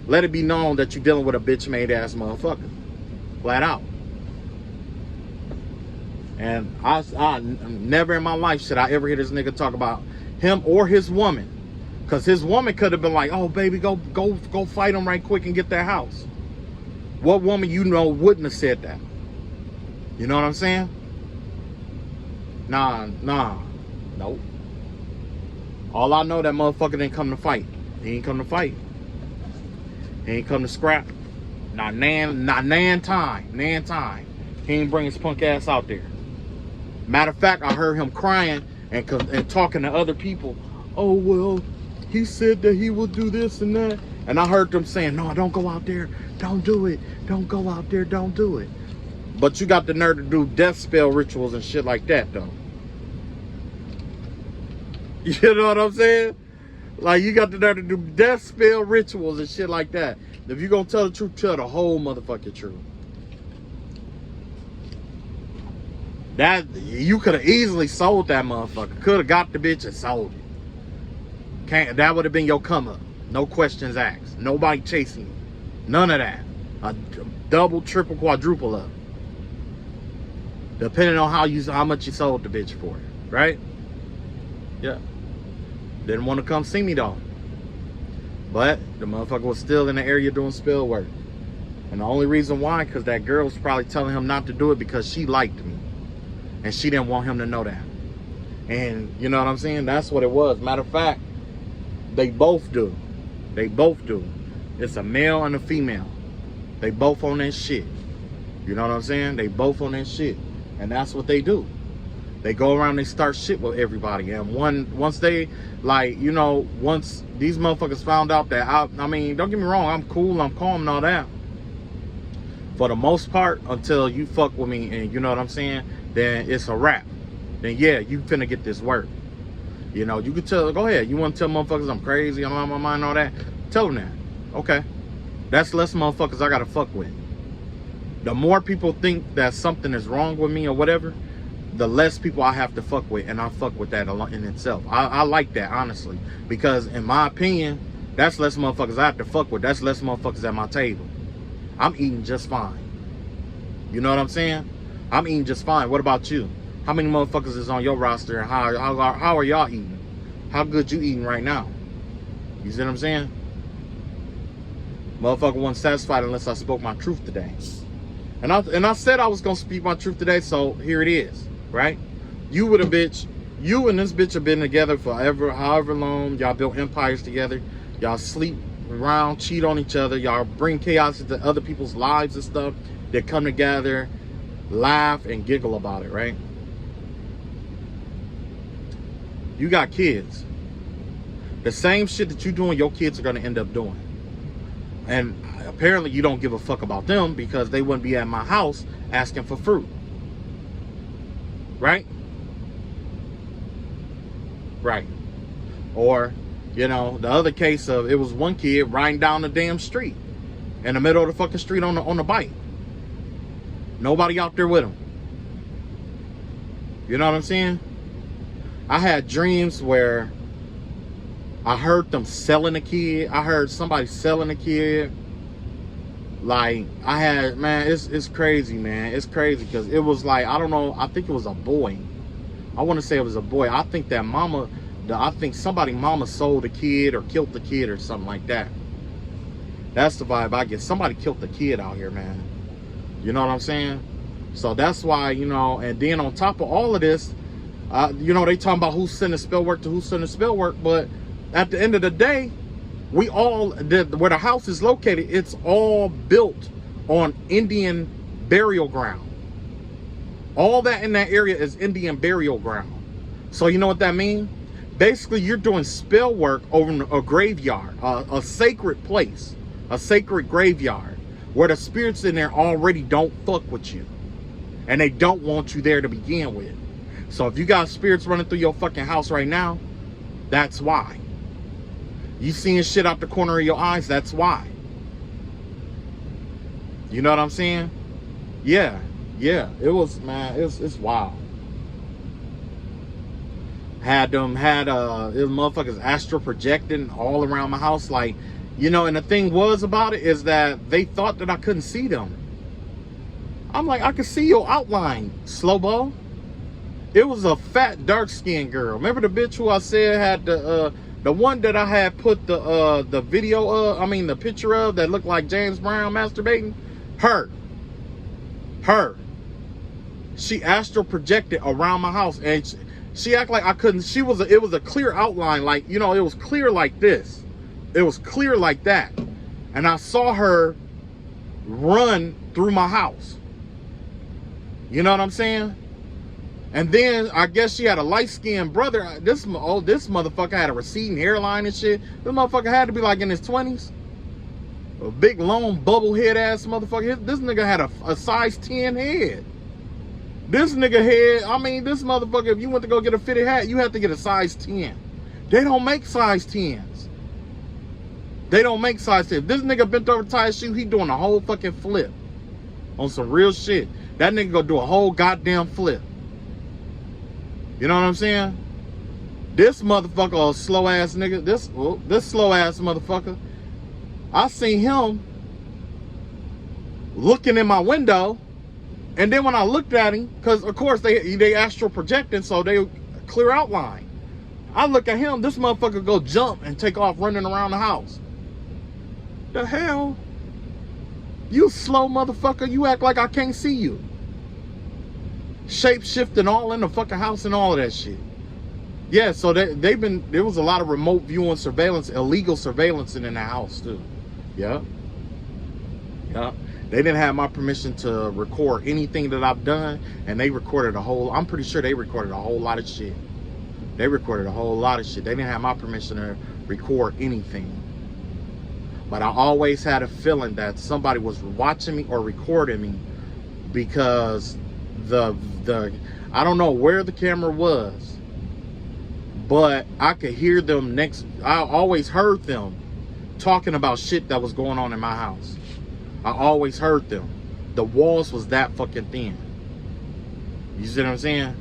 let it be known that you're dealing with a bitch made ass motherfucker, flat out. And I never in my life should I ever hear this nigga talk about him or his woman, because his woman could have been like, "Oh baby, go fight him right quick and get that house." What woman you know wouldn't have said that? You know what I'm saying? Nah, nope. All I know, that motherfucker didn't come to fight. He ain't come to fight. He ain't come to scrap. Not nan time. He ain't bring his punk ass out there. Matter of fact, I heard him crying and talking to other people. Oh, well, he said that he will do this and that. And I heard them saying, no, don't go out there. Don't do it. Don't go out there. Don't do it. But you got the nerve to do death spell rituals and shit like that, though. You know what I'm saying? Like, you got the nerve to do death spell rituals and shit like that. If you're going to tell the truth, tell the whole motherfucking truth. That, you could have easily sold that motherfucker. Could have got the bitch and sold it. That would have been your come up. No questions asked. Nobody chasing you. None of that. A double, triple, quadruple up. Depending on how much you sold the bitch for, right? Yeah. Didn't want to come see me though. But the motherfucker was still in the area doing spell work. And the only reason why, because that girl was probably telling him not to do it because she liked me. And she didn't want him to know that. And you know what I'm saying? That's what it was. Matter of fact, they both do. They both do. It's a male and a female. They both on that shit. You know what I'm saying? They both on that shit. And that's what they do. They go around, they start shit with everybody. And once they, like, you know, once these motherfuckers found out that, I mean, don't get me wrong, I'm cool, I'm calm and all that. For the most part, until you fuck with me and you know what I'm saying, then it's a wrap. Then yeah, you finna get this work. You know, you could tell, go ahead. You want to tell motherfuckers I'm crazy, I'm on my mind, all that? Tell them that. Okay. That's less motherfuckers I got to fuck with. The more people think that something is wrong with me or whatever, the less people I have to fuck with, and I fuck with that in itself. I like that, honestly, because in my opinion, that's less motherfuckers I have to fuck with. That's less motherfuckers at my table. I'm eating just fine. You know what I'm saying? I'm eating just fine. What about you? How many motherfuckers is on your roster, and how are y'all eating? How good you eating right now? You see what I'm saying? Motherfucker wasn't satisfied unless I spoke my truth today. And I said I was gonna speak my truth today, so here it is, right? You and this bitch have been together forever, however long. Y'all built empires together. Y'all sleep around, cheat on each other. Y'all bring chaos into other people's lives and stuff. They come together, laugh, and giggle about it, right? You got kids. The same shit that you're doing, your kids are gonna end up doing. And apparently you don't give a fuck about them because they wouldn't be at my house asking for fruit. Right? Right. Or, you know, the other case of it was one kid riding down the damn street in the middle of the fucking street on the bike. Nobody out there with him. You know what I'm saying? I had dreams where I heard them selling a kid. I heard somebody selling a kid. Like, man, it's crazy, man. It's crazy because it was like, I don't know, I think it was a boy. I want to say it was a boy. I think that somebody mama sold a kid or killed the kid or something like that. That's the vibe I get. Somebody killed the kid out here, man. You know what I'm saying? So that's why, you know, and then on top of all of this, you know, they talking about who's sending spell work to who's sending spell work, but at the end of the day, we all, where the house is located, it's all built on Indian burial ground. All that in that area is Indian burial ground. So you know what that means? Basically, you're doing spell work over a graveyard, a sacred place, a sacred graveyard, where the spirits in there already don't fuck with you. And they don't want you there to begin with. So if you got spirits running through your fucking house right now, that's why. You seeing shit out the corner of your eyes, that's why. You know what I'm saying? Yeah. It was, man, it's wild. Had motherfuckers astral projecting all around my house, like, you know, and the thing was about it is that they thought that I couldn't see them. I'm like, I could see your outline, Slowbo. It was a fat, dark-skinned girl. Remember the bitch who I said had the one that I had put the video of, the picture of that looked like James Brown masturbating? Her. She astral projected around my house, and she acted like I couldn't. It was a clear outline, like, you know, it was clear like this. It was clear like that. And I saw her run through my house. You know what I'm saying? And then I guess she had a light-skinned brother. This motherfucker had a receding hairline and shit. This motherfucker had to be like in his 20s. A big, long, bubble-head ass motherfucker. This nigga had a size 10 head. This nigga head, this motherfucker, if you went to go get a fitted hat, you have to get a size 10. They don't make size 10s. They don't make size 10s. This nigga bent over to tie his shoe, he doing a whole fucking flip. On some real shit. That nigga gonna do a whole goddamn flip. You know what I'm saying? This motherfucker, a slow ass nigga, this slow ass motherfucker, I seen him looking in my window, and then when I looked at him, because of course they astral projecting, so they clear outline. I look at him, this motherfucker go jump and take off running around the house. The hell? You slow motherfucker, you act like I can't see you. Shape shifting all in the fucking house and all of that shit. Yeah, so there was a lot of remote viewing surveillance, illegal surveillance in the house too. Yeah. They didn't have my permission to record anything that I've done, and they recorded I'm pretty sure they recorded a whole lot of shit. They recorded a whole lot of shit. They didn't have my permission to record anything. But I always had a feeling that somebody was watching me or recording me, because I don't know where the camera was, But I could hear them I always heard them talking about shit that was going on in my house. I always heard them. The walls was that fucking thin. You see what I'm saying?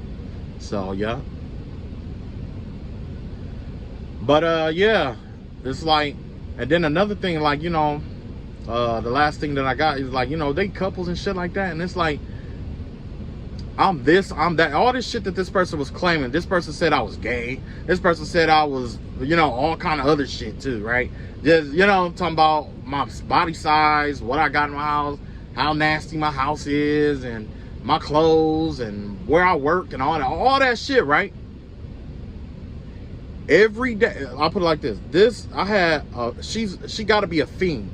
So yeah. But yeah, it's like, and then another thing, like, you know, the last thing that I got is like, you know, they couples and shit like that, and it's like, I'm this, I'm that, all this shit that this person was claiming. This person said I was gay. This person said I was, you know, all kind of other shit too, right? Just, you know, talking about my body size, what I got in my house, how nasty my house is, and my clothes, and where I work, and all that shit, right? Every day, I'll put it like this. I had, she got to be a fiend.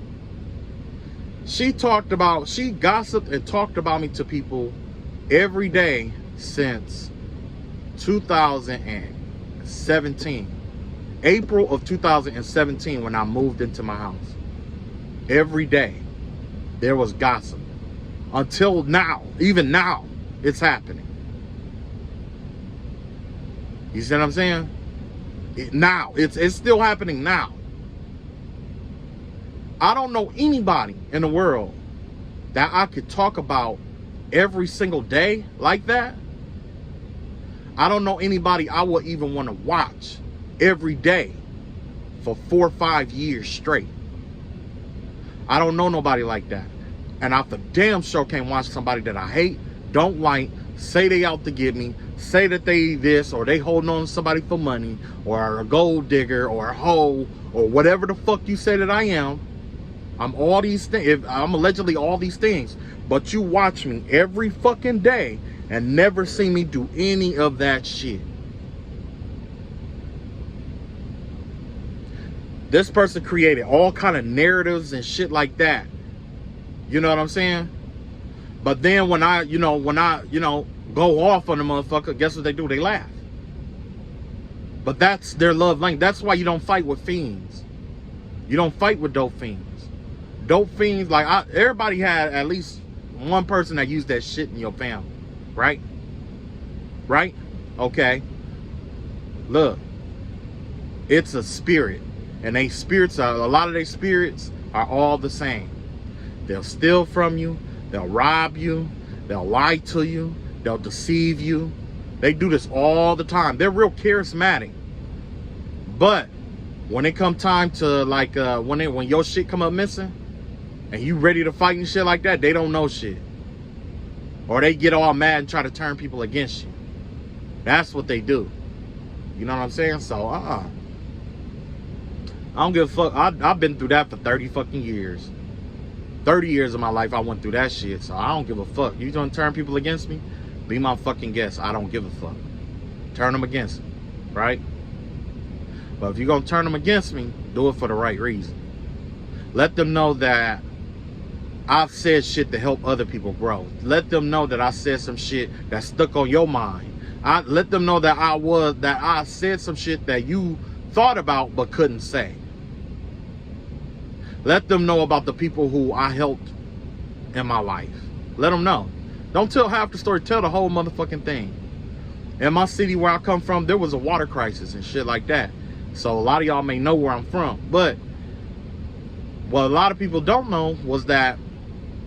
She gossiped and talked about me to people every day since 2017. April of 2017, when I moved into my house. Every day there was gossip. Until now, even now, it's happening. You see what I'm saying? Now, it's still happening now. I don't know anybody in the world that I could talk about every single day like that. I don't know anybody I would even want to watch every day for 4 or 5 years straight. I don't know nobody like that. And I for damn sure can't watch somebody that I hate, don't like, say they out to get me, say that they this, or they holding on to somebody for money, or a gold digger, or a hoe, or whatever the fuck you say that I am. I'm all these things. I'm allegedly all these things. But you watch me every fucking day and never see me do any of that shit. This person created all kind of narratives and shit like that. You know what I'm saying? But then when I go off on the motherfucker, guess what they do? They laugh. But that's their love language. That's why you don't fight with fiends. You don't fight with dope fiends. Dope fiends, like, everybody had at least one person that used that shit in your family, right? Right? Okay. Look, it's a spirit, and a lot of their spirits are all the same. They'll steal from you, they'll rob you, they'll lie to you, they'll deceive you. They do this all the time. They're real charismatic. But when it come time to, like, when your shit come up missing, and you ready to fight and shit like that, they don't know shit. Or they get all mad and try to turn people against you. That's what they do. You know what I'm saying? So, I don't give a fuck. I've been through that for 30 fucking years. 30 years of my life I went through that shit. So I don't give a fuck. You gonna turn people against me? Be my fucking guest. I don't give a fuck. Turn them against me. Right? But if you're gonna turn them against me, do it for the right reason. Let them know that I've said shit to help other people grow. Let them know that I said some shit that stuck on your mind. Let them know that I said some shit that you thought about but couldn't say. Let them know about the people who I helped in my life. Let them know. Don't tell half the story, tell the whole motherfucking thing. In my city where I come from, there was a water crisis and shit like that. So a lot of y'all may know where I'm from. But what a lot of people don't know was that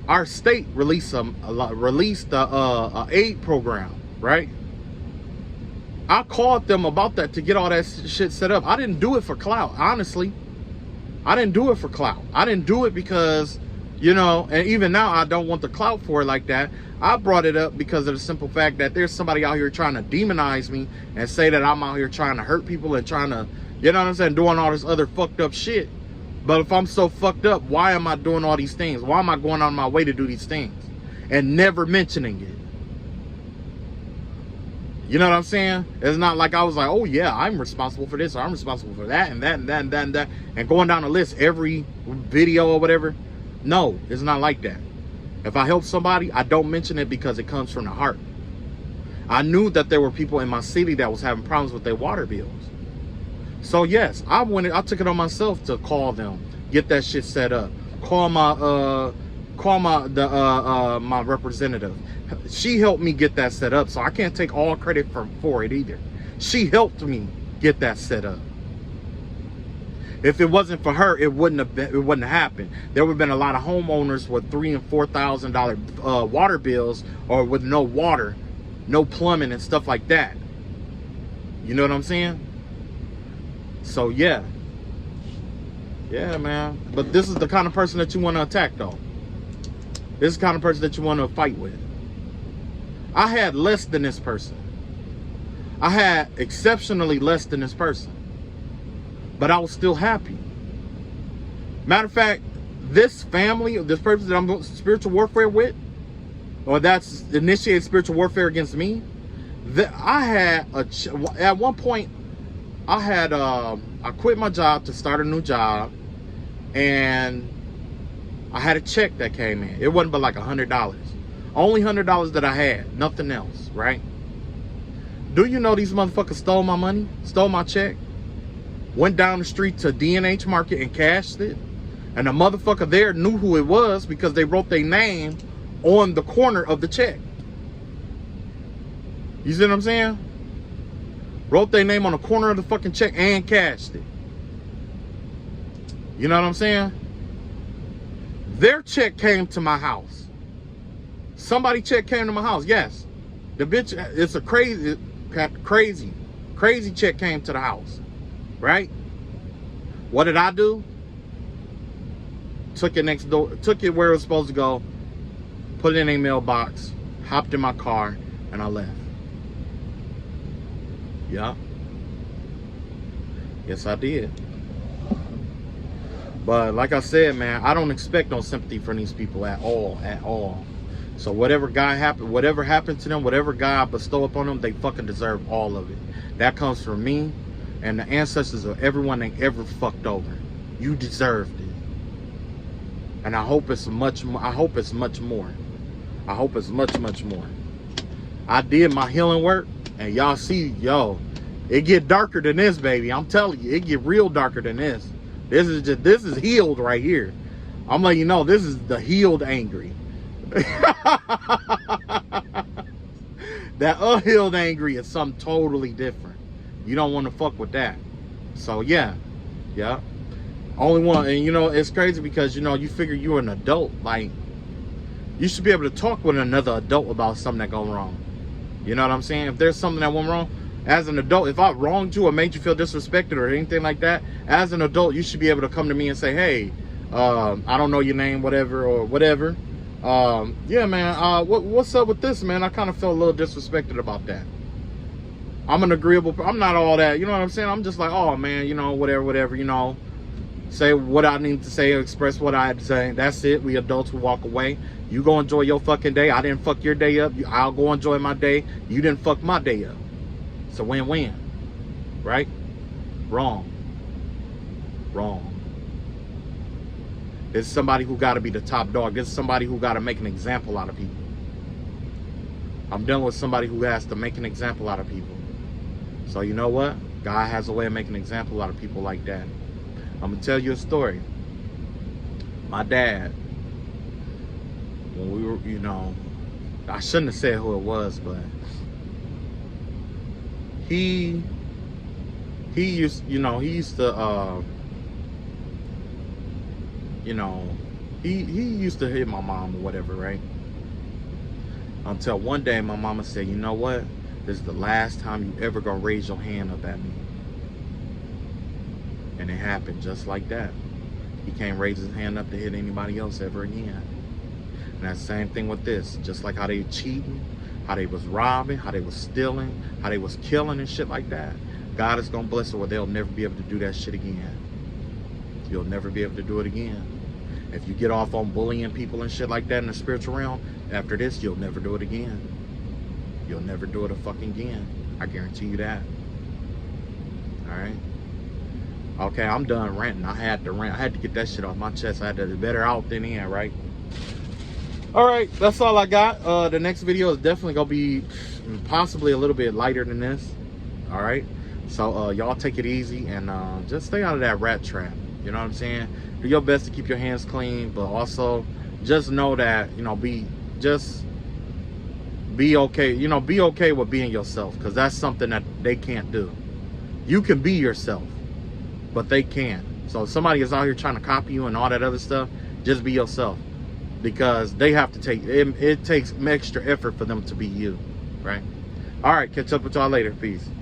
our state released a aid program, right? I called them about that to get all that shit set up. I didn't do it for clout, honestly. I didn't do it for clout. I didn't do it because, you know, and even now I don't want the clout for it like that. I brought it up because of the simple fact that there's somebody out here trying to demonize me and say that I'm out here trying to hurt people and trying to, you know what I'm saying, doing all this other fucked up shit. But if I'm so fucked up, why am I doing all these things? Why am I going on my way to do these things and never mentioning it? You know what I'm saying? It's not like I was like, oh yeah, I'm responsible for this, or I'm responsible for that, and that, and that, and that, and that, and going down the list every video or whatever. No, it's not like that. If I help somebody, I don't mention it because it comes from the heart. I knew that there were people in my city that was having problems with their water bills. So yes, I took it on myself to call them, get that shit set up, call my representative. She helped me get that set up, so I can't take all credit for it either. She helped me get that set up. If it wasn't for her, it wouldn't have happened. There would have been a lot of homeowners with $3,000 and $4,000 water bills, or with no water, no plumbing and stuff like that. You know what I'm saying? So yeah, man. But this is the kind of person that you want to attack, though. This is the kind of person that you want to fight with. I had less than this person. I had exceptionally less than this person. But I was still happy. Matter of fact, this family, this person that I'm doing spiritual warfare with, or that's initiated spiritual warfare against me, I had at one point, I quit my job to start a new job, and I had a check that came in. It wasn't but like $100. Only $100 that I had, nothing else, right? Do you know these motherfuckers stole my money, stole my check? Went down the street to D&H Market and cashed it. And the motherfucker there knew who it was because they wrote their name on the corner of the check. You see what I'm saying? Wrote their name on the corner of the fucking check and cashed it. You know what I'm saying? Their check came to my house. Somebody check came to my house, yes. The bitch, it's a crazy check came to the house. Right? What did I do? Took it next door, took it where it was supposed to go, put it in a mailbox, hopped in my car, and I left. Yeah. Yes, I did. But like I said, man, I don't expect no sympathy from these people at all. So whatever happened to them, whatever God bestow upon them, they fucking deserve all of it. That comes from me and the ancestors of everyone they ever fucked over. You deserved it. And I hope it's much more. I hope it's much more. I hope it's much more. I did my healing work, and y'all see, it get darker than this, baby. I'm telling you, it get real darker than this. This is healed right here. I'm letting you know, this is the healed angry. That unhealed angry is something totally different. You don't want to fuck with that. So yeah. Only one, and it's crazy because you figure you're an adult, like you should be able to talk with another adult about something that go wrong. You know what I'm saying? If there's something that went wrong, as an adult, if I wronged you or made you feel disrespected or anything like that, as an adult, you should be able to come to me and say, hey, I don't know your name, whatever. Yeah, man, what's up with this, man? I kind of felt a little disrespected about that. I'm an agreeable, I'm not all that, you know what I'm saying? I'm just like, oh man, whatever, say what I need to say, express what I had to say. That's it. We adults will walk away. You go enjoy your fucking day. I didn't fuck your day up. I'll go enjoy my day. You didn't fuck my day up. It's a win-win, right? Wrong. It's somebody who got to be the top dog. It's somebody who got to make an example out of people. I'm dealing with somebody who has to make an example out of people. So you know what? God has a way of making an example out of people like that. I'm gonna tell you a story. My dad, when we were, I shouldn't have said who it was, but he used to, he used to hit my mom or whatever, right? Until one day my mama said, you know what? This is the last time you ever gonna raise your hand up at me. And it happened just like that. He can't raise his hand up to hit anybody else ever again. And that's the same thing with this. Just like how they cheating, how they was robbing, how they was stealing, how they was killing and shit like that. God is gonna bless it where they'll never be able to do that shit again. You'll never be able to do it again. If you get off on bullying people and shit like that in the spiritual realm, after this, you'll never do it again. You'll never do it a fucking again. I guarantee you that. Alright? Okay, I'm done ranting. I had to rant. I had to get that shit off my chest. I had to be better out than in, right? Alright, that's all I got. The next video is definitely going to be possibly a little bit lighter than this. Alright? So, y'all take it easy and just stay out of that rat trap. You know what I'm saying? Do your best to keep your hands clean, but also just know that, be okay. Be okay with being yourself, because that's something that they can't do. You can be yourself, but they can't. So if somebody is out here trying to copy you and all that other stuff, just be yourself, because they have to take it. It takes extra effort for them to be you, right? All right, catch up with y'all later. Peace.